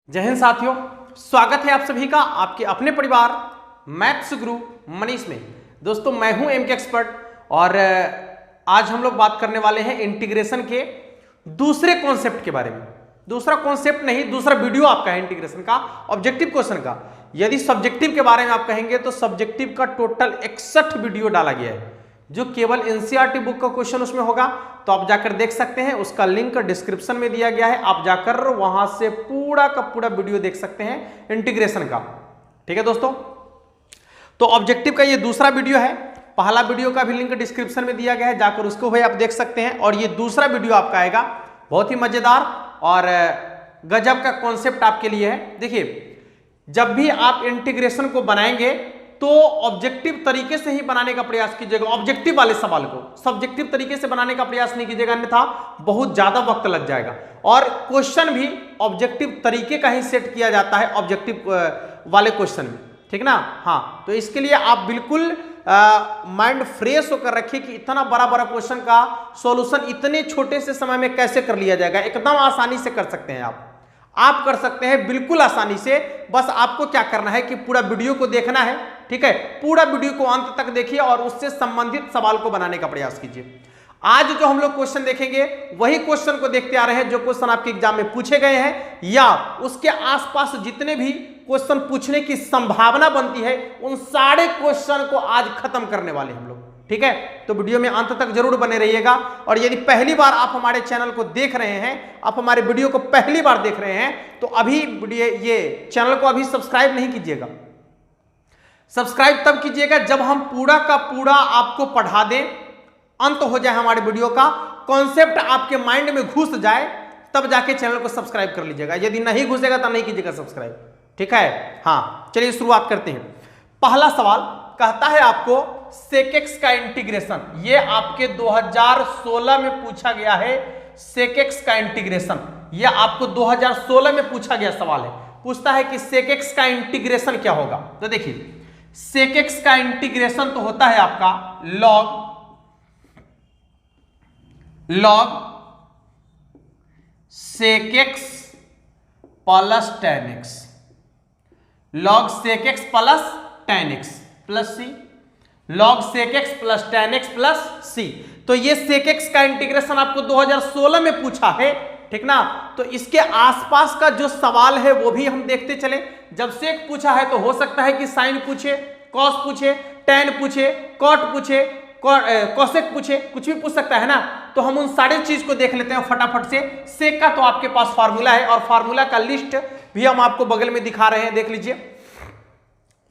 जय हिंद साथियों, स्वागत है आप सभी का आपके अपने परिवार मैथ्स गुरु मनीष में। दोस्तों मैं हूं एमके एक्सपर्ट और आज हम लोग बात करने वाले हैं इंटीग्रेशन के दूसरे कॉन्सेप्ट के बारे में। दूसरा कॉन्सेप्ट नहीं, दूसरा वीडियो आपका है इंटीग्रेशन का, ऑब्जेक्टिव क्वेश्चन का। यदि सब्जेक्टिव के बारे में आप कहेंगे तो सब्जेक्टिव का टोटल 61 वीडियो डाला गया है, जो केवल एनसीईआरटी बुक का क्वेश्चन उसमें होगा। तो आप जाकर देख सकते हैं, उसका लिंक डिस्क्रिप्शन में दिया गया है, आप जाकर वहां से पूरा का पूरा वीडियो देख सकते हैं इंटीग्रेशन का। ठीक है दोस्तों, तो ऑब्जेक्टिव का ये दूसरा वीडियो है। पहला वीडियो का भी लिंक डिस्क्रिप्शन में दिया गया है, जाकर उसको भी आप देख सकते हैं। और ये दूसरा वीडियो आपका आएगा, बहुत ही मजेदार और गजब का कॉन्सेप्ट आपके लिए है। देखिए, जब भी आप इंटीग्रेशन को बनाएंगे तो ऑब्जेक्टिव तरीके से ही बनाने का प्रयास कीजिएगा। ऑब्जेक्टिव वाले सवाल को सब्जेक्टिव तरीके से बनाने का प्रयास नहीं कीजिएगा, अन्यथा बहुत ज्यादा वक्त लग जाएगा। और क्वेश्चन भी ऑब्जेक्टिव तरीके का ही सेट किया जाता है ऑब्जेक्टिव वाले क्वेश्चन में, ठीक ना। हाँ, तो इसके लिए आप बिल्कुल माइंड फ्रेश होकर रखिए कि इतना बड़ा बड़ा क्वेश्चन का सॉल्यूशन इतने छोटे से समय में कैसे कर लिया जाएगा। एकदम आसानी से कर सकते हैं आप कर सकते हैं बिल्कुल आसानी से। बस आपको क्या करना है कि पूरा वीडियो को देखना है, ठीक है। पूरा वीडियो को अंत तक देखिए और उससे संबंधित सवाल को बनाने का प्रयास कीजिए। आज जो हम लोग क्वेश्चन देखेंगे वही क्वेश्चन को देखते आ रहे हैं जो क्वेश्चन आपके एग्जाम में पूछे गए हैं, या उसके आसपास जितने भी क्वेश्चन पूछने की संभावना बनती है, उन सारे क्वेश्चन को आज खत्म करने वाले हम लोग, ठीक है। तो वीडियो में अंत तक जरूर बने रहिएगा। और यदि पहली बार आप हमारे चैनल को देख रहे हैं, आप हमारे वीडियो को पहली बार देख रहे हैं, तो अभी ये चैनल को अभी सब्सक्राइब नहीं कीजिएगा। सब्सक्राइब तब कीजिएगा जब हम पूरा का पूरा आपको पढ़ा दें, अंत हो जाए हमारे वीडियो का, कॉन्सेप्ट आपके माइंड में घुस जाए, तब जाके चैनल को सब्सक्राइब कर लीजिएगा। यदि नहीं घुसेगा तो नहीं कीजिएगा सब्सक्राइब, ठीक है। हाँ, चलिए शुरुआत करते हैं। पहला सवाल कहता है आपको सेक एक्स का इंटीग्रेशन। ये आपके 2016 में पूछा गया है। सेक एक्स का इंटीग्रेशन ये आपको 2016 में पूछा गया सवाल है। पूछता है कि सेक एक्स का इंटीग्रेशन क्या होगा। तो देखिए, सेक एक्स का इंटीग्रेशन तो होता है आपका log sec x plus tan x, log sec x plus tan x plus c, log sec x plus tan x plus c. तो ये सेक एक्स का इंटीग्रेशन आपको 2016 में पूछा है, ठीक ना। तो इसके आसपास का जो सवाल है वो भी हम देखते चले। जब सेक पूछा है तो हो सकता है कि साइन पूछे, कॉस पूछे, टेन पूछे, कॉट पूछे, कोसेक पूछे, कुछ भी पूछ सकता है ना। तो हम उन सारे चीज को देख लेते हैं फटाफट से। सेक का तो आपके पास फार्मूला है और फार्मूला का लिस्ट भी हम आपको बगल में दिखा रहे हैं, देख लीजिए।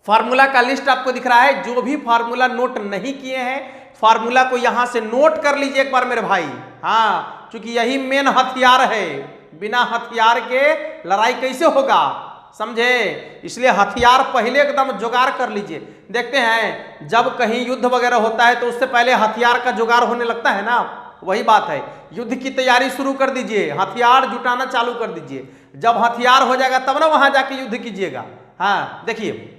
फार्मूला का लिस्ट आपको दिख रहा है। जो भी फार्मूला नोट नहीं किए हैं, फार्मूला को यहां से नोट कर लीजिए एक बार मेरे भाई। हाँ, क्योंकि यही मेन हथियार है। बिना हथियार के लड़ाई कैसे होगा, समझे। इसलिए हथियार पहले एकदम जुगाड़ कर लीजिए। देखते हैं जब कहीं युद्ध वगैरह होता है तो उससे पहले हथियार का जुगाड़ होने लगता है ना, वही बात है। युद्ध की तैयारी शुरू कर दीजिए, हथियार जुटाना चालू कर दीजिए। जब हथियार हो जाएगा तब ना वहां जाके युद्ध कीजिएगा। हाँ, देखिए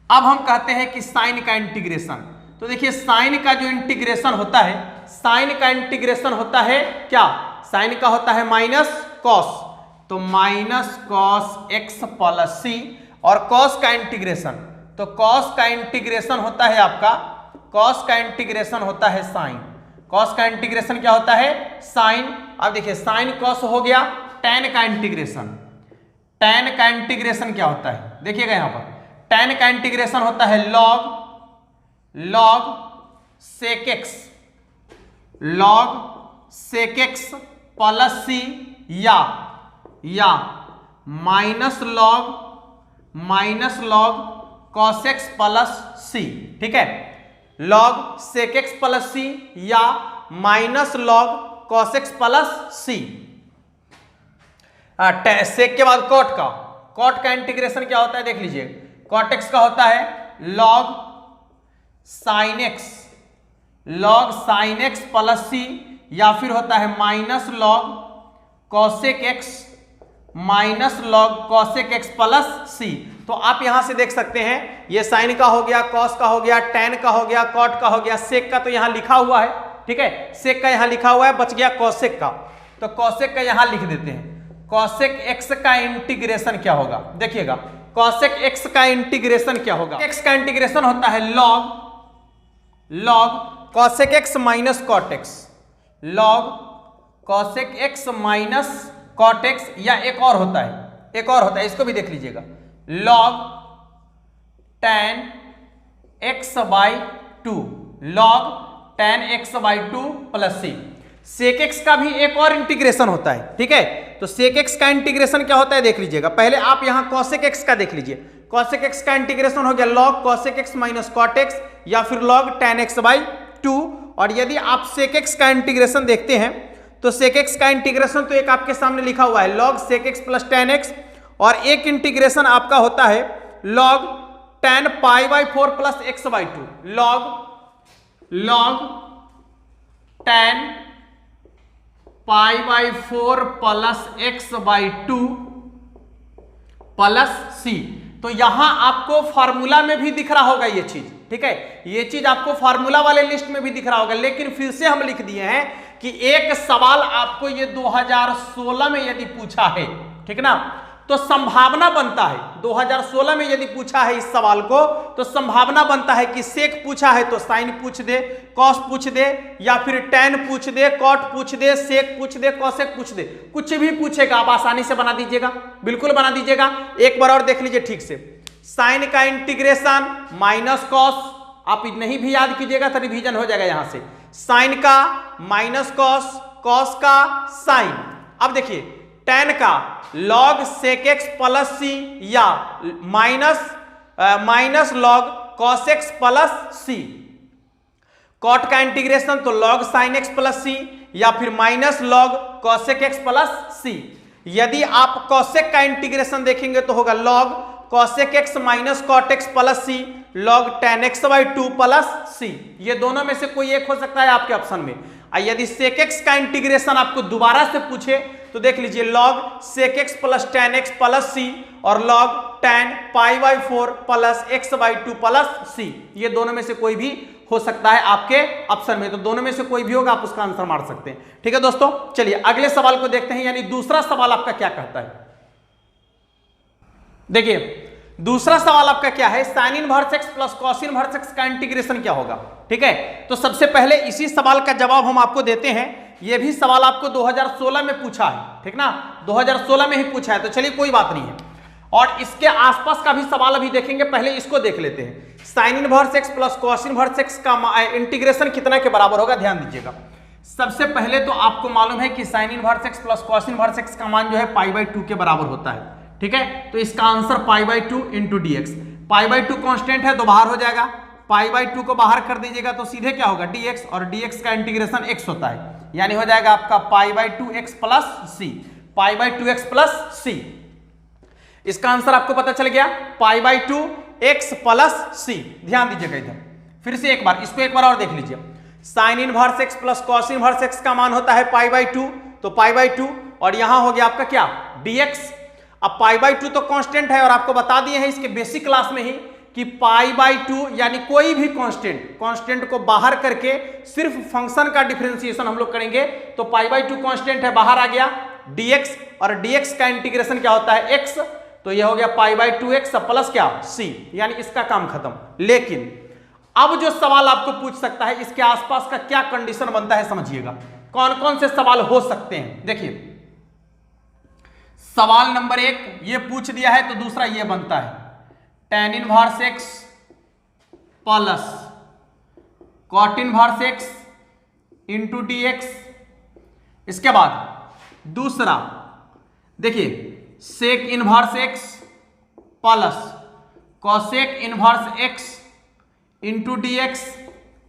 अब हम कहते हैं कि साइन का इंटीग्रेशन। तो देखिए, साइन का जो इंटीग्रेशन होता है, साइन का इंटीग्रेशन होता है क्या, साइन का होता है माइनस कॉस, तो minus cos x plus c. और कॉस का इंटीग्रेशन, तो कॉस का इंटीग्रेशन होता है आपका, कॉस का इंटीग्रेशन होता है साइन। कॉस का इंटीग्रेशन क्या होता है, साइन। अब देखिए, साइन कॉस हो गया। टेन का इंटीग्रेशन, टेन का इंटीग्रेशन क्या होता है, देखिएगा यहां पर, टेन का इंटीग्रेशन होता है log sec x, log sec x plus c, या minus log cos x plus c, ठीक है। Log sec x plus c या minus log cos x plus सी। सेक के बाद कॉट का इंटीग्रेशन क्या होता है, देख लीजिए। कॉट एक्स का होता है log sine x plus c, या फिर होता है minus log cosec x plus c. तो आप यहां से देख सकते हैं, ये साइन का हो गया, कॉस का हो गया, टेन का हो गया, कॉट का हो गया, सेक का तो यहां लिखा हुआ है, ठीक है। सेक का यहां लिखा हुआ है, बच गया कॉसेक का, तो कॉसेक का यहां लिख देते हैं। कॉसेक एक्स का इंटीग्रेशन क्या होगा? देखिएगा कॉसेक एक्स का इंटीग्रेशन क्या होगा? एक्स का इंटीग्रेशन होता है log cosec x minus cot x, log cosec x minus cot x, या एक और होता है, इसको भी देख लीजिएगा, log tan x by 2, log tan x by 2 plus C. Sec x का भी एक और इंटीग्रेशन होता है, ठीक है। तो सेक एक्स का इंटीग्रेशन क्या होता है देख लीजिएगा। पहले आप यहां कॉसेक एक्स का देख लीजिए, कॉसेक एक्स का इंटीग्रेशन हो गया log cosec x minus cot x या फिर लॉग tan x बाई 2। और यदि आप सेक एक्स का इंटीग्रेशन देखते हैं तो सेक एक्स का इंटीग्रेशन तो एक आपके सामने लिखा हुआ है log sec x plus tan x, और एक इंटीग्रेशन आपका होता है log tan pi by 4 plus x by 2, log tan pi by 4 plus x by 2 plus c। तो यहां आपको फार्मूला में भी दिख रहा होगा ये चीज, ठीक है, ये चीज आपको फार्मूला वाले लिस्ट में भी दिख रहा होगा। लेकिन फिर से हम लिख दिए हैं कि एक सवाल आपको ये 2016 में यदि पूछा है, ठीक ना, तो संभावना बनता है 2016 में यदि पूछा है इस सवाल को तो संभावना बनता है कि सेक पूछा है तो साइन पूछ दे, कॉस पूछ दे, या फिर tan पूछ दे, कॉट पूछ दे, सेक पूछ दे, कॉसेक पूछ दे, कुछ भी पूछेगा आप आसानी से बना दीजिएगा, बिल्कुल बना दीजिएगा। एक बार और देख लीजिए ठीक से, साइन का इंटीग्रेशन माइनस कॉस, आप नहीं भी याद कीजिएगा तो रिवीजन हो जाएगा यहां से, साइन का माइनस कॉस, कॉस का साइन। अब देखिए tan का log sec x plus c या minus log cos x plus c, cot का इंटीग्रेशन तो log sine x plus c या फिर minus log cosec x plus c. यदि आप कॉसेक का इंटीग्रेशन देखेंगे तो होगा log cosec x minus cot x plus c log tan x by 2 plus c. ये दोनों में से कोई एक हो सकता है आपके ऑप्शन में। यदि सेक एक्स का इंटीग्रेशन आपको दोबारा से पूछे तो देख लीजिए log sec x plus tan x plus c और log tan pi by 4 plus x by 2 plus c. ये दोनों में से कोई भी हो सकता है आपके ऑप्शन में, तो दोनों में से कोई भी होगा आप उसका आंसर मार सकते हैं। ठीक है दोस्तों, चलिए अगले सवाल को देखते हैं, यानी दूसरा सवाल आपका क्या कहता है। देखिए दूसरा सवाल आपका क्या है, sine inverse x plus cos inverse x का इंटीग्रेशन क्या होगा। ठीक है, तो सबसे पहले इसी सवाल का जवाब हम आपको देते हैं। यह भी सवाल आपको 2016 में पूछा है, ठीक ना, 2016 में ही पूछा है, तो चलिए कोई बात नहीं है। और इसके आसपास का भी सवाल अभी देखेंगे, पहले इसको देख लेते हैं। Sine inverse x plus cos inverse x का इंटीग्रेशन कितना के बराबर होगा, ध्यान दीजिएगा। सबसे पहले तो आपको मालूम है कि sine inverse x plus cos inverse x का मान जो है पाई बाई 2 के बराबर होता है। ठीक है, तो इसका answer pi by 2 into d x. Pi by 2 constant है तो बाहर हो जाएगा, पाई बाई 2 को बाहर कर दीजिएगा तो सीधे क्या होगा डी एक्स, और डी एक्स का इंटीग्रेशन एक्स होता है, यानी हो जाएगा आपका pi by 2 x plus c, pi by 2 x plus c. इसका आंसर आपको पता चल गया, pi by 2 x plus c. ध्यान दीजिएगा इधर, फिर से एक बार इसको एक बार और देख लीजिए। Sine inverse x plus cos inverse x का मान होता है पाई बाई 2, तो पाई बाई 2, और यहां हो गया आपका क्या डी एक्स। अब पाई बाई 2 तो कांस्टेंट है, और आपको बता दिए हैं इसके बेसिक क्लास में ही कि पाई बाई 2 यानी कोई भी कांस्टेंट को बाहर करके सिर्फ फंक्शन का डिफरेंशिएशन हम लोग करेंगे, तो पाई बाई 2 कांस्टेंट है, बाहर आ गया dx, और dx का इंटीग्रेशन क्या होता है x, तो यह हो गया पाई बाई 2x प्लस क्या c, यानी इसका काम खत्म। लेकिन अब जो सवाल आपको पूछ सकता है, इसके आसपास का क्या कंडीशन बनता है समझिएगा, कौन कौन से सवाल हो सकते हैं। देखिए सवाल नंबर 1 ये पूछ दिया है, तो दूसरा ये बनता है tan inverse x plus cot inverse x into d x. इसके बाद दूसरा देखिए sec inverse x plus cosec inverse x into d x.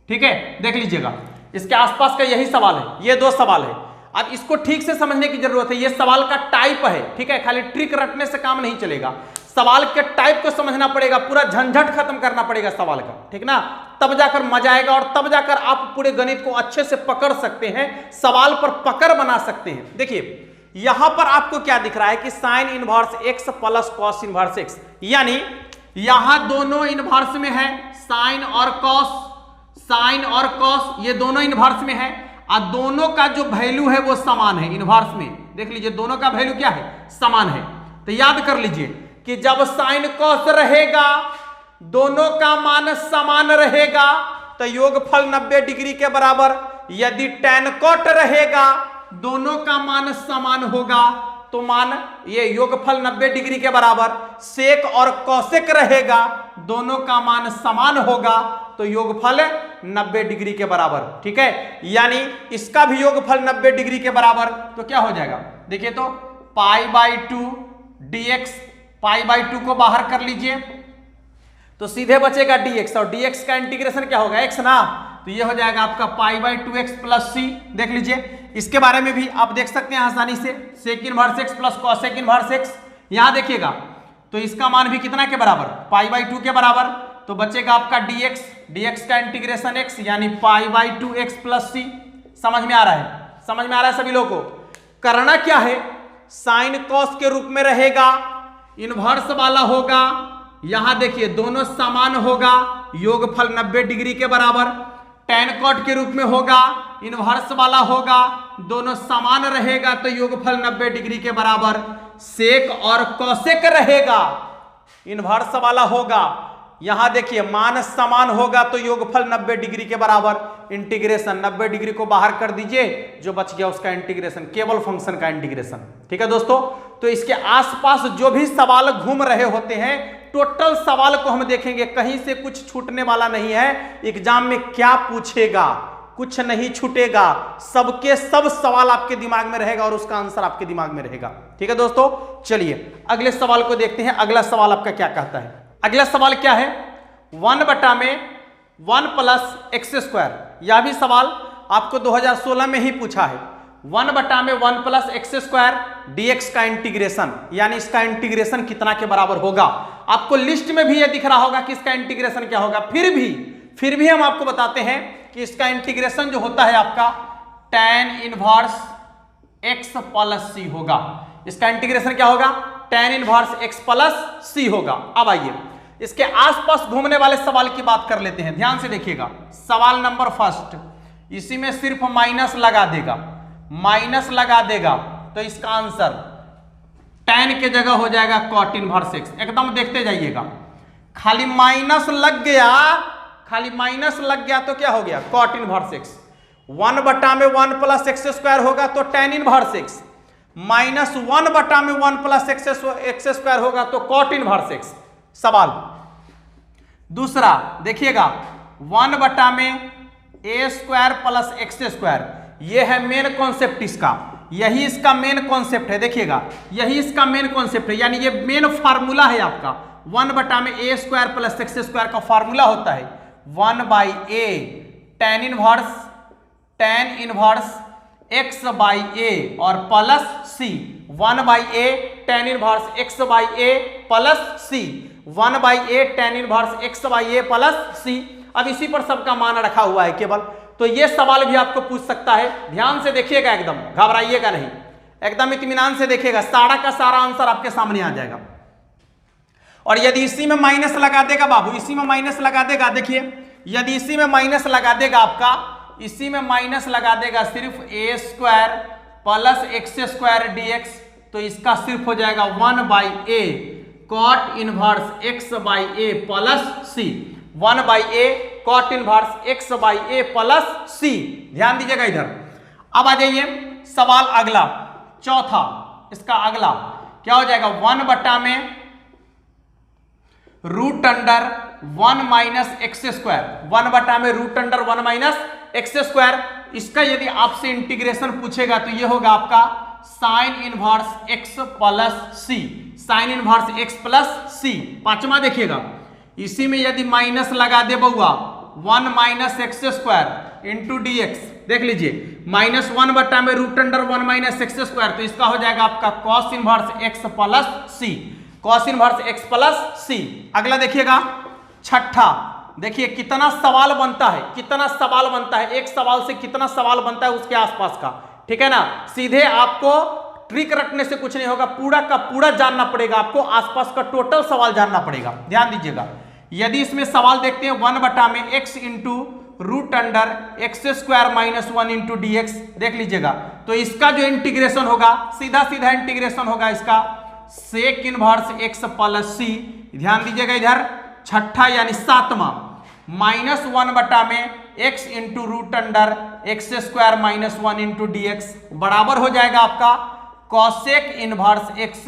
ठीक है, देख लीजिएगा इसके आसपास का यही सवाल है, ये दो सवाल है। अब इसको ठीक से समझने की जरूरत है, ये सवाल का टाइप है, ठीक है, खाली ट्रिक रटने से काम नहीं चलेगा, सवाल के टाइप को समझना पड़ेगा, पूरा झंझट खत्म करना पड़ेगा सवाल का, ठीक ना, तब जाकर मजा आएगा, और तब जाकर आप पूरे गणित को अच्छे से पकड़ सकते हैं, सवाल पर पकड़ बना सकते हैं। देखिए यहां पर आपको क्या दिख रहा है कि sine inverse x plus cos inverse x, यानी यहां दोनों इनवर्स में है, साइन और कॉस ये दोनों इनवर्स में है, और दोनों का जो वैल्यू है वो समान है इनवर्स में, देख लीजिए दोनों का वैल्यू क्या है, समान है। तो याद कर लीजिए कि जब साइन कॉस रहेगा, दोनों का मान समान रहेगा तो योगफल 90 डिग्री के बराबर। यदि tan कॉट रहेगा, दोनों का मान समान होगा तो मान ये योगफल 90 डिग्री के बराबर। सेक और कौसेक रहेगा, दोनों का मान समान होगा तो योगफल 90 डिग्री के बराबर। ठीक है, यानी इसका भी योगफल 90 डिग्री के बराबर। तो क्या हो जाएगा, देखिए तो π/2 dx, π/2 को बाहर कर लीजिए तो सीधे बचेगा dx, और dx का इंटीग्रेशन क्या होगा, x ना, तो ये हो जाएगा आपका π/2x + c। देख लीजिए इसके बारे में भी आप देख सकते हैं आसानी से, sec inverse x plus cosec inverse x। यहां देखिएगा तो इसका मान भी कितना के बराबर, π/2 के बराबर। तो बचेगा आपका dx, dx का इंटीग्रेशन x यानी π/2x + c। समझ में आ रहा है, समझ में आ रहा है सभी लोगों को। करना क्या है, साइन कॉस के रूप में रहेगा, इनवर्स वाला होगा। यहां देखिए दोनों समान होगा, योगफल 90 डिग्री के बराबर। tan कॉट के रूप में होगा, इनवर्स वाला होगा, दोनों समान रहेगा तो योगफल 90 डिग्री के बराबर। सेक और कौसेक रहेगा, इनवर्स वाला होगा। यहां देखिए मान समान होगा तो योगफल 90 डिग्री के बराबर। इंटीग्रेशन 90 डिग्री को बाहर कर दीजिए, जो बच गया उसका इंटीग्रेशन, केवल फंक्शन का इंटीग्रेशन। ठीक है दोस्तों, तो इसके आसपास जो भी सवाल घूम रहे होते हैं, टोटल सवाल को हम देखेंगे, कहीं से कुछ छूटने वाला नहीं है। एग्जाम में क्या पूछेगा, कुछ नहीं छूटेगा, सबके सब सवाल आपके दिमाग में रहेगा और उसका आंसर आपके दिमाग में रहेगा। ठीक है दोस्तों, चलिए अगले सवाल को देखते हैं। अगला सवाल आपका क्या कहता है, अगला सवाल क्या है, 1/1 + x²। यह भी सवाल आपको 2016 में ही पूछा है। 1/1 + x² dx का इंटीग्रेशन, यानी इसका इंटीग्रेशन कितना के बराबर होगा। आपको लिस्ट में भी ये दिख रहा होगा कि इसका इंटीग्रेशन क्या होगा। फिर भी हम आपको बताते हैं कि इसका इंटीग्रेशन जो होता है आपका tan इनवर्स x + c होगा। इसका इंटीग्रेशन क्या होगा, tan इनवर्स x + c होगा। अब आइए इसके आसपास घूमने वाले सवाल की बात कर लेते हैं। ध्यान से देखिएगा, सवाल नंबर फर्स्ट, इसी में सिर्फ माइनस लगा देगा, माइनस लगा देगा तो इसका आंसर tan के जगह हो जाएगा cot इनवर्स x। एकदम देखते जाइएगा, खाली माइनस लग गया, खाली माइनस लग गया तो क्या हो गया, cot इनवर्स x। 1/1 + x² होगा तो tan इनवर्स x, -1/1 + x² होगा तो cot इनवर्स x। सवाल दूसरा देखिएगा, 1/a² + x²। यह है मेन कॉन्सेप्ट इसका, यही इसका मेन कॉन्सेप्ट है। देखिएगा यही इसका मेन कॉन्सेप्ट है, यानी ये मेन फार्मूला है आपका। 1/a² + x² का फार्मूला होता है 1/a tan इनवर्स x/a और plus c। 1/a tan inverse x/a + c, 1/a tan inverse x/a + c। अब इसी पर सबका मान रखा हुआ है केवल। तो ये सवाल भी आपको पूछ सकता है, ध्यान से देखिएगा, एकदम घबराइएगा नहीं, एकदम इत्मीनान से देखिएगा, सारा का सारा आंसर आपके सामने आ जाएगा। और यदि इसी में माइनस लगा देगा बाबू, इसी में माइनस लगा देगा, देखिए यदि इसी में माइनस लगा देगा आपका, इसी में माइनस लगा देगा सिर्फ a² + x² dx, तो इसका सिर्फ हो जाएगा 1/a cot inverse x/a + c। 1/a cot inverse x/a + c। ध्यान दीजिएगा इधर। अब आ जाइए सवाल अगला, चौथा, इसका अगला क्या हो जाएगा, 1/√1 - x²। 1/√1 - x²। इसका यदि आपसे इंटीग्रेशन पूछेगा तो ये होगा आपका sin inverse x + c, sin inverse x + c। पांचवा देखिएगा, इसी में यदि माइनस लगा दे बउआ, 1 - x² dx, देख लीजिए -1/√1 - x², तो इसका हो जाएगा आपका cos inverse x + c, cos inverse x + c। अगला देखिएगा छठा, देखिए कितना सवाल बनता है, कितना सवाल बनता है, एक सवाल से कितना सवाल बनता है उसके आसपास का। ठीक है ना, सीधे आपको ट्रिक रखने से कुछ नहीं होगा, पूरा का पूरा जानना पड़ेगा, आपको आसपास का टोटल सवाल जानना पड़ेगा। ध्यान दीजिएगा, यदि इसमें सवाल देखते हैं 1/x × root under x square minus 1 into d x. देख लीजिएगा, तो इसका जो इंटीग्रेशन होगा सीधा सीधा इंटीग्रेशन होगा इसका सेक इनवर्स एक्स प्लस सी, ध्यान दीजिएगा इधर छठा यानी सातवां, माइनस 1 बटा में x into root under x square minus 1 into d x बराबर हो जाएगा आपका cosec inverse x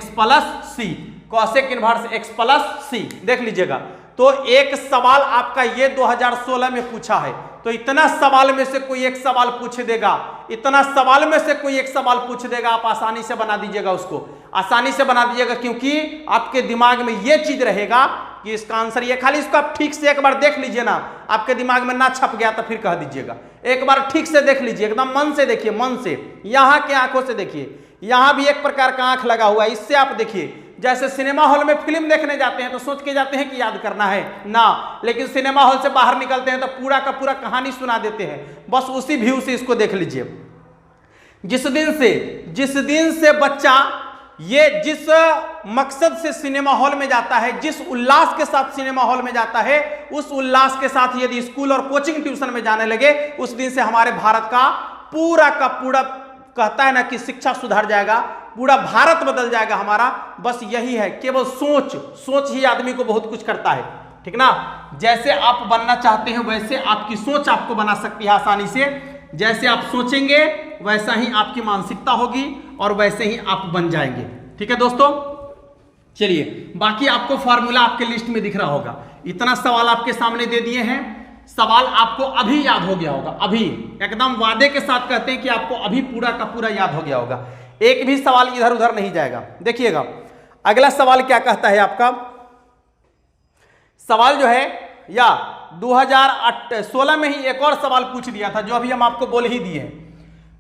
plus C, cosec inverse x plus C. देख लीजिएगा, तो एक सवाल आपका ये 2016 में पूछा है, तो इतना सवाल में से कोई एक सवाल पूछ देगा, इतना सवाल में से कोई एक सवाल पूछ देगा, आप आसानी से बना दीजिएगा, उसको आसानी से बना दीजिएगा, क्योंकि आपके दिमाग में ये चीज रहेगा कि इसका आंसर ये। खाली इसको आप ठीक से एक बार देख लीजिए ना, आपके दिमाग में ना छप गया तो फिर कह दीजिएगा। एक बार ठीक से देख लीजिए, एकदम मन से देखिए, मन से, यहां के आंखों से देखिए, यहां भी एक प्रकार का आंख लगा हुआ है, इससे आप देखिए। जैसे सिनेमा हॉल में फिल्म देखने जाते हैं तो सोच के जाते हैं कि याद करना है ना, लेकिन सिनेमा हॉल से बाहर निकलते हैं तो पूरा का पूरा कहानी सुना देते हैं। बस उसी व्यू से इसको देख लीजिए। जिस दिन से बच्चा ये जिस मकसद से सिनेमा हॉल में जाता है, जिस उल्लास के साथ सिनेमा हॉल में जाता है, उस उल्लास के साथ यदि स्कूल और कोचिंग ट्यूशन में जाने लगे, उस दिन से हमारे भारत का पूरा कहता है ना कि शिक्षा सुधर जाएगा, पूरा भारत बदल जाएगा हमारा। बस यही है, केवल सोच ही आदमी को बहुत कुछ करता है, ठीक ना। जैसे आप बनना चाहते हैं वैसे आपकी सोच आपको बना सकती है आसानी से। जैसे आप सोचेंगे वैसा ही आपकी मानसिकता होगी और वैसे ही आप बन जाएंगे, ठीक है दोस्तों। चलिए, बाकी आपको फॉर्मूला आपके लिस्ट में दिख रहा होगा। इतना सवाल आपके सामने दे दिए हैं, सवाल आपको अभी याद हो गया होगा, अभी एकदम वादे के साथ कहते हैं कि आपको अभी पूरा का पूरा याद हो गया होगा, एक भी सवाल इधर उधर नहीं जाएगा। देखिएगा अगला सवाल क्या कहता है आपका। सवाल जो है या 2016 में ही एक और सवाल पूछ दिया था, जो अभी हम आपको बोल ही दिए हैं,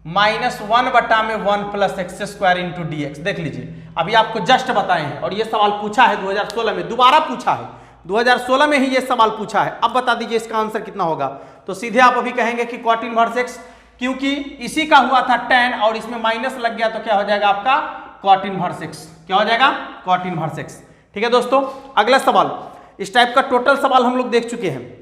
-1 बटा में 1 plus x square into d x. देख लीजिए, अभी आपको जस्ट बताए हैं और ये सवाल पूछा है 2016 में, दोबारा पूछा है 2016 में ही ये सवाल पूछा है। अब बता दीजिए इसका आंसर कितना होगा। तो सीधे आप अभी कहेंगे कि कॉट इनवर्स एक्स, क्योंकि इसी का हुआ था tan और इसमें माइनस लग गया, तो क्या हो जाएगा आपका कॉट इनवर्स एक्स। क्या हो जाएगा? Cot inverse x. ठीक है दोस्तों, अगला सवाल, इस टाइप का टोटल सवाल हम लोग देख चुके हैं।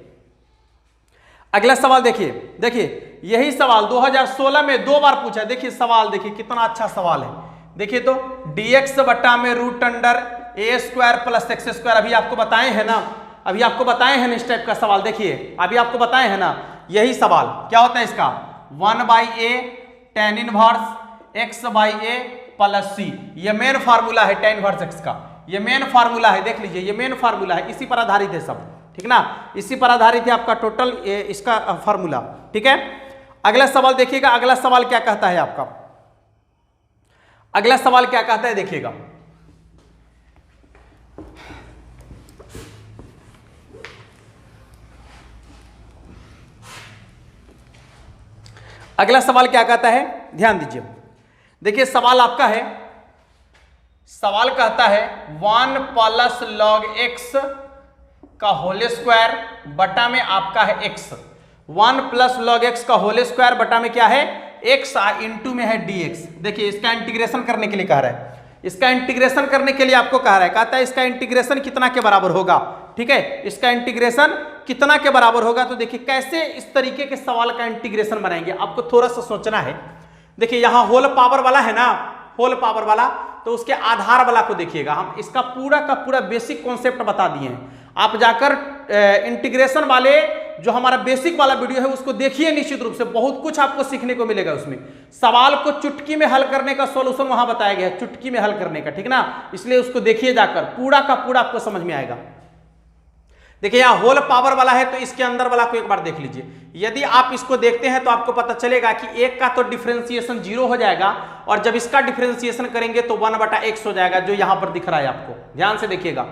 अगला सवाल देखिए यही सवाल 2016 में 2 बार पूछा है। देखिए सवाल, देखिए कितना अच्छा सवाल है। देखिए तो dx बटा में रूट अंडर ए स्क्वायर प्लस एक्स स्क्वायर, अभी आपको बताए हैं ना, अभी आपको बताए हैं ना इस टाइप का सवाल। देखिए अभी आपको बताए हैं ना, यही सवाल क्या होता है इसका 1/a tan inverse x by a plus c. ये मेन फार्मूला है tan इनवर्स x का, ये मेन फार्मूला है। देख लीजिए ये मेन फार्मूला है, इसी पर आधारित है सब, ठीक ना, इसी पर आधारित है आपका टोटल इसका फार्मूला। ठीक है, अगला सवाल देखिएगा, अगला सवाल क्या कहता है आपका, अगला सवाल क्या कहता है देखिएगा। अगला सवाल क्या कहता है, ध्यान दीजिए। देखिए सवाल आपका है, सवाल कहता है 1 प्लस लॉग एक्स का होल स्क्वायर बटा में आपका है x। 1 प्लस लॉग एक्स का होल स्क्वायर बटा में क्या है x, इंटू में है dx। देखिए इसका इंटीग्रेशन करने के लिए कह रहा है, इसका इंटीग्रेशन करने के लिए आपको कह रहा है, कहता है इसका इंटीग्रेशन कितना के बराबर होगा। ठीक है, इसका इंटीग्रेशन कितना के बराबर होगा। तो देखिए कैसे इस तरीके के सवाल का इंटीग्रेशन बनाएंगे, आपको थोड़ा सा सोचना है। देखिए यहां होल पावर वाला है ना, होल पावर वाला, तो उसके आधार वाला को देखिएगा। हम इसका पूरा का पूरा बेसिक कॉन्सेप्ट बता दिए हैं, आप जाकर इंटीग्रेशन वाले जो हमारा बेसिक वाला वीडियो है उसको देखिए, निश्चित रूप से बहुत कुछ आपको सीखने को मिलेगा उसमें। सवाल को चुटकी में हल करने का सॉल्यूशन वहां बताया गया है, चुटकी में हल करने का, ठीक ना, इसलिए उसको देखिए जाकर, पूरा का पूरा आपको समझ में आएगा। देखिए यहां होल पावर वाला है, तो इसके अंदर वाला को एक बार देख लीजिए। यदि आप इसको देखते हैं तो आपको पता चलेगा कि एक का तो डिफरेंशिएशन 0 हो जाएगा, और जब इसका डिफरेंशिएशन करेंगे तो 1/x हो जाएगा, जो यहां पर दिख रहा है आपको, ध्यान से देखिएगा।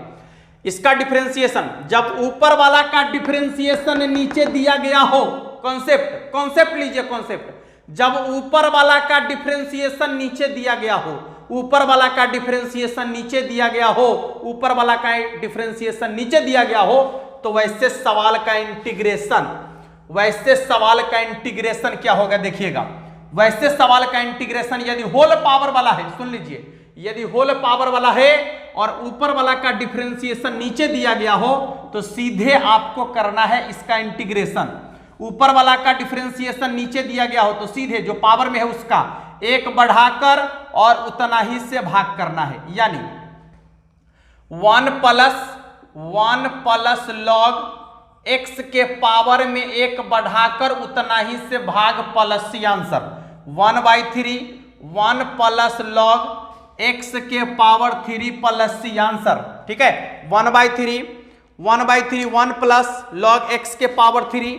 इसका डिफरेंशिएशन, जब ऊपर वाला का डिफरेंशिएशन नीचे दिया गया हो, कॉन्सेप्ट लीजिए, कॉन्सेप्ट, जब ऊपर वाला का डिफरेंशिएशन नीचे दिया गया हो, ऊपर वाला का डिफरेंशिएशन नीचे दिया गया हो, ऊपर वाला का डिफरेंशिएशन नीचे दिया गया हो, तो वैसे सवाल का इंटीग्रेशन, वैसे सवाल का इंटीग्रेशन क्या होगा देखिएगा। वैसे सवाल का इंटीग्रेशन यदि होल पावर वाला है, सुन लीजिए, यदि होल पावर वाला है और ऊपर वाला का डिफरेंशिएशन नीचे दिया गया हो तो सीधे आपको करना है इसका इंटीग्रेशन। ऊपर वाला का डिफरेंशिएशन नीचे दिया गया हो तो सीधे जो पावर में है उसका एक बढ़ाकर और उतना ही से भाग करना है, यानी 1 प्लस लॉग एक्स के पावर में एक बढ़ाकर उतना ही से भाग plus c answer 1/3 1 plus log x के पावर 3 प्लस सी आंसर। ठीक है, 1/3 1 प्लस लॉग एक्स के पावर 3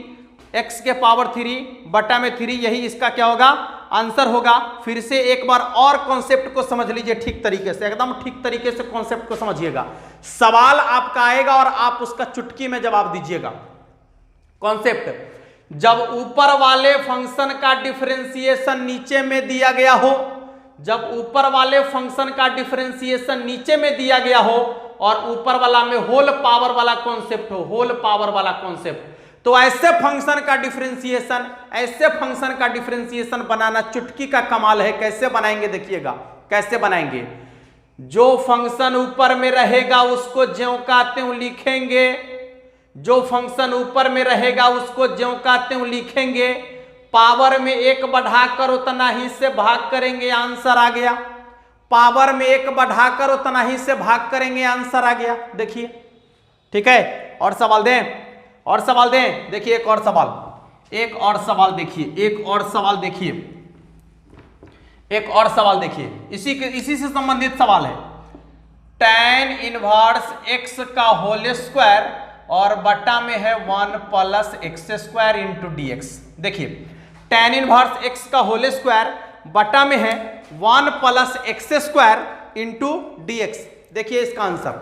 x के पावर 3 बटा में 3, यही इसका क्या होगा आंसर होगा। फिर से एक बार और कॉन्सेप्ट को समझ लीजिए ठीक तरीके से, एकदम ठीक तरीके से कॉन्सेप्ट को समझिएगा। सवाल आपका आएगा और आप उसका चुटकी में जवाब दीजिएगा। कॉन्सेप्ट, जब ऊपर वाले फंक्शन का डिफरेंशिएशन नीचे में दिया गया हो, जब ऊपर वाले फंक्शन का डिफरेंशिएशन नीचे में दिया गया हो और ऊपर वाला में होल पावर वाला कॉन्सेप्ट हो, होल पावर वाला कॉन्सेप्ट, तो ऐसे फंक्शन का डिफरेंशिएशन बनाना चुटकी का कमाल है। कैसे बनाएंगे देखिएगा, कैसे बनाएंगे। जो फंक्शन ऊपर में रहेगा उसको ज्यों का त्यों लिखेंगे, जो फंक्शन ऊपर में रहेगा उसको ज्यों का त्यों लिखेंगे, पावर में एक बढ़ाकर उतना ही से भाग करेंगे, आंसर आ गया। पावर में एक बढ़ाकर उतना ही से भाग करेंगे, आंसर आ गया। देखिए, ठीक है, और सवाल दें, और सवाल दें। देखिए एक और सवाल देखिए, एक और सवाल देखिए, इसी से संबंधित सवाल है। tan इनवर्स x का होल स्क्वायर और बटा में है 1 plus x square into d x. देखिए tan इनवर्स x का होल स्क्वायर बटा में है 1 plus x square into d x. देखिए इसका आंसर,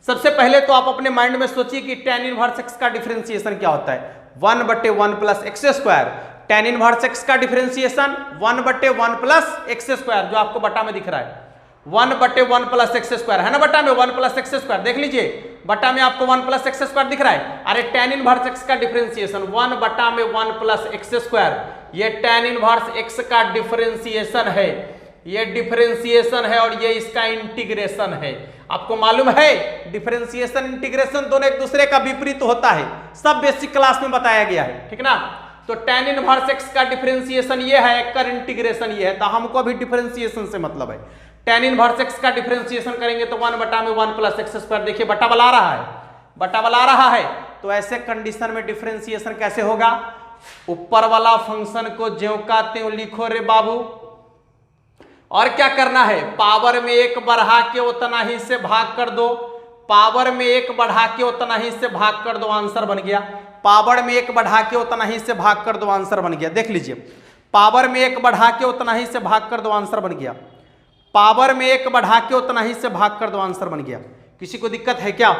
सबसे पहले तो आप अपने माइंड में सोचिए कि tan इनवर्स x का डिफरेंशिएशन क्या होता है। 1/1 plus x square, tan inverse x का डिफरेंशिएशन 1/1 प्लस एक्स स्क्वायर, जो आपको बटा में दिख रहा है 1/1 प्लस एक्स स्क्वायर है ना, बटा में 1 प्लस एक्स स्क्वायर। देख लीजिए बटा में आपको 1 प्लस एक्स स्क्वायर दिख रहा है। अरे tan इनवर्स x का डिफरेंशिएशन 1/1 प्लस एक्स स्क्वायर, ये tan इनवर्स x का डिफरेंशिएशन है, ये डिफरेंशिएशन है और ये इसका इंटीग्रेशन है। आपको मालूम है डिफरेंशिएशन इंटीग्रेशन दोनों एक दूसरे का विपरीत होता है, सब बेसिक क्लास में बताया गया है, ठीक ना। तो tan इनवर्स x का डिफरेंशिएशन ये है, कर इंटीग्रेशन ये है, तो हमको अभी डिफरेंशिएशन से मतलब है। tan इनवर्स x का डिफरेंशिएशन करेंगे तो 1/1 प्लस एक्स स्क्वायर, देखिए बटा वाला आ रहा है, बटा वाला आ रहा है। तो ऐसे कंडीशन में डिफरेंशिएशन कैसे होगा, ऊपर वाला फंक्शन को ज्यों का त्यों लिखो रे बाबू, और क्या करना है, पावर में एक बढ़ा के उतना ही से भाग कर दो, पावर में एक बढ़ा के उतना ही से भाग कर दो, आंसर बन गया। पावर में एक बढ़ा के उतना ही से भाग कर दो, आंसर बन गया। देख लीजिए, पावर में एक बढ़ा के उतना ही से भाग कर दो, आंसर बन गया। पावर में एक बढ़ा के उतना ही से भाग कर दो, आंसर बन गया। किसी को दिक्कत है क्या,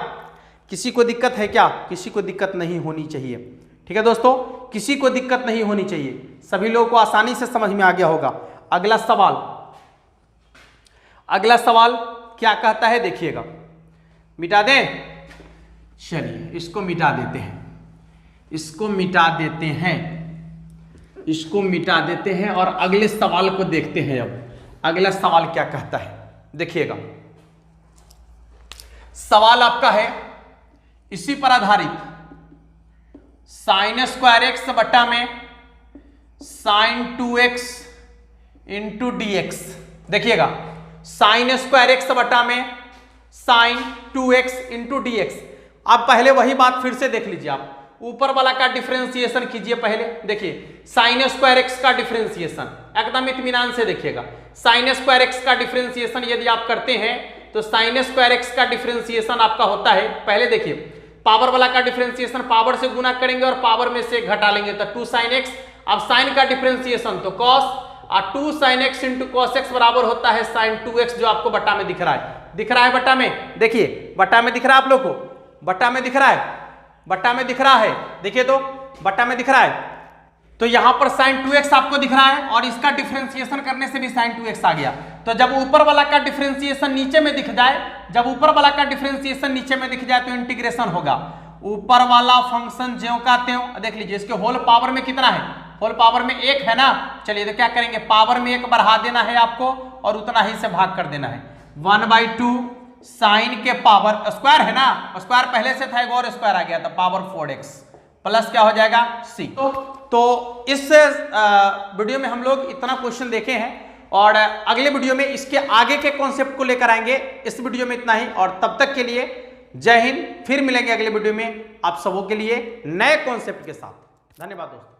किसी को दिक्कत है क्या, किसी को दिक्कत नहीं होनी चाहिए, ठीक है दोस्तों, किसी को दिक्कत नहीं होनी चाहिए, सभी लोगों को आसानी से समझ में आ गया होगा। अगला सवाल, अगला सवाल क्या कहता है देखिएगा, मिटा दें, चलिए इसको मिटा देते हैं, इसको मिटा देते हैं, इसको मिटा देते हैं और अगले सवाल को देखते हैं। अब अगला सवाल क्या कहता है देखिएगा, सवाल आपका है इसी पर आधारित, साइन स्क्वायर एक्स बटा में sine 2x into d x. देखिएगा साइन स्क्वायर एक्स बटा में sine 2x into d x. आप पहले वही बात फिर से देख लीजिए, आप ऊपर वाला का डिफरेंशिएशन कीजिए पहले। देखिए साइन स्क्वायर एक्स का डिफरेंशिएशन एकदम इत्मीनान से देखिएगा, साइन स्क्वायर एक्स का डिफरेंशिएशन यदि आप करते हैं तो साइन स्क्वायर एक्स का डिफरेंशिएशन आपका होता है, पहले देखिए पावर वाला का डिफरेंशिएशन पावर से गुना करेंगे और पावर में से घटा लेंगे तो 2 sin x। अब साइन का डिफरेंशिएशन तो cos, और 2 sin x into cos x बराबर होता है sin 2x, जो आपको बटा में दिख रहा है, दिख रहा है बटा में, देखिए बटा में दिख रहा है आप लोग को, बटा में दिख रहा है, बटा में दिख रहा है, देखिए तो बटा में दिख रहा है। तो यहां पर sin 2x आपको दिख रहा है और इसका डिफरेंशिएशन करने से भी sin 2x आ गया। तो जब ऊपर वाला का डिफरेंशिएशन नीचे में दिख जाए, जब ऊपर वाला का डिफरेंशिएशन नीचे में दिख जाए तो इंटीग्रेशन होगा, ऊपर वाला फंक्शन ज्यों का त्यों। देख लीजिए इसके होल पावर में कितना है, होल पावर में 1 है ना। चलिए तो क्या करेंगे, पावर में 1 बढ़ा देना है आपको और उतना ही से भाग कर देना है, 1/2 साइन के पावर स्क्वायर है ना, स्क्वायर पहले से था, एक और स्क्वायर आ गया था, पावर 4x प्लस क्या हो जाएगा c। तो इस वीडियो में हम लोग इतना क्वेश्चन देखे हैं और अगले वीडियो में इसके आगे के कॉन्सेप्ट को लेकर आएंगे। इस वीडियो में इतना ही और तब तक के लिए जय हिंद। फिर मिलेंगे अगले वीडियो में आप सबों के लिए नए कॉन्सेप्ट के साथ। धन्यवाद दोस्तों।